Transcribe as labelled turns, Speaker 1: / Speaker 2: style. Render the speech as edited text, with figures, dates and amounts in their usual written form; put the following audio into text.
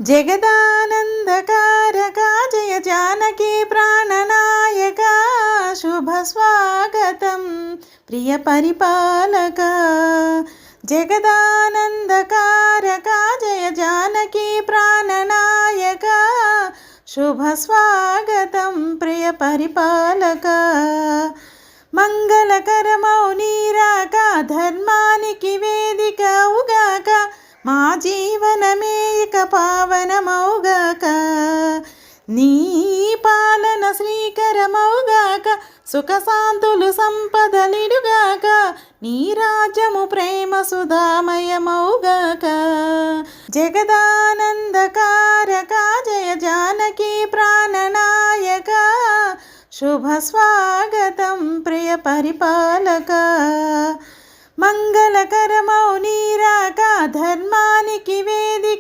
Speaker 1: జగదానందకారకా జయ జానకి ప్రాణనాయకా శుభ స్వాగతం ప్రియ పరిపాలక. జగదానందకారకా జయ జానకి ప్రాణనాయకా శుభ స్వాగతం ప్రియ పరిపాలక. మంగళకరమౌ నీరాక ధర్మానికి వేదిక అవుగాక మా జీవనమే ఇక పావనమౌగాక. నీ పాలన శ్రీకరమౌగాక సుఖశాంతులు సంపదలిడుగాక నీ రాజ్యము ప్రేమ సుధామయమౌగాక. జగదానందకారకా జయ జానకి ప్రాణనాయకా శుభ స్వాగతం ప్రియ పరిపాలక. మంగళకరమౌ నీరాక ధర్మానికి వేదిక